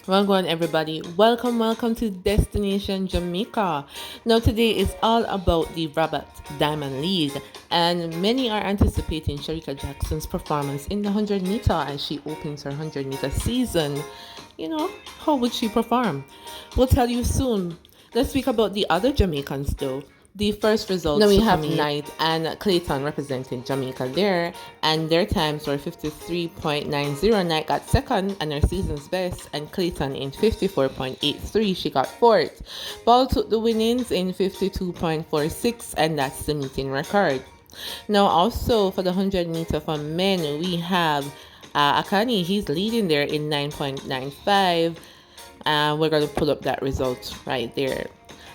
Well done, everybody. Welcome to Destination Jamaica. Now, today is all about the Rabat Diamond League, and many are anticipating Shericka Jackson's performance in the 100 meter as she opens her 100-meter season. How would she perform? We'll tell you soon. Let's speak about the other Jamaicans, though. The first results. Now we have Knight and Clayton representing Jamaica there, and their times were 53.90. Knight got second and her season's best, and Clayton in 54.83. She got fourth. Ball took the winnings in 52.46, and that's the meeting record. Now, also for the 100 meter for men, we have Akani. He's leading there in 9.95. We're going to pull up that result right there.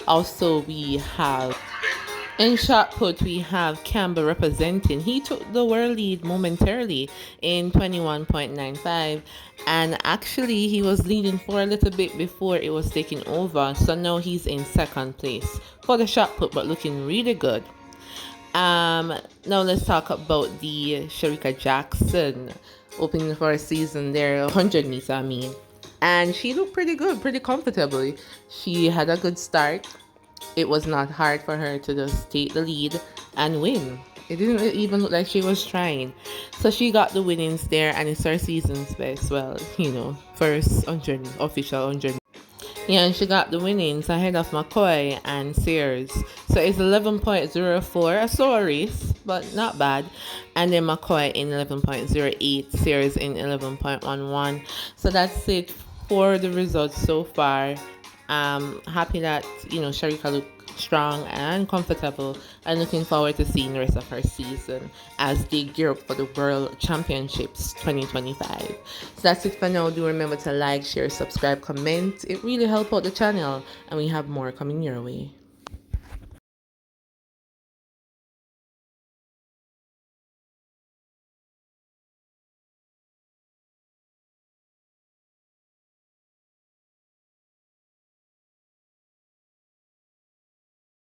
Also, we have in shot put, we have Campbell representing. He took the world lead momentarily in 21.95, and actually he was leading for a little bit before it was taken over. So now he's in second place for the shot put, but looking really good. Now let's talk about the Shericka Jackson opening for a season there, 100 meter, I mean. And she looked pretty good, pretty comfortably. She had a good start. It was not hard for her to just take the lead and win. It didn't even look like she was trying. So she got the winnings there, and it's her season's best. Well, first 100, official 100. Yeah, and she got the winnings ahead of McCoy and Sears. So it's 11.04, a slower race, but not bad. And then McCoy in 11.08, Sears in 11.11. So that's it for the results so far. Happy that Shericka looked strong and comfortable, and looking forward to seeing the rest of her season as they gear up for the World Championships 2025. So that's it for now. Do remember to like, share, subscribe, comment. It really helps out the channel, and we have more coming your way.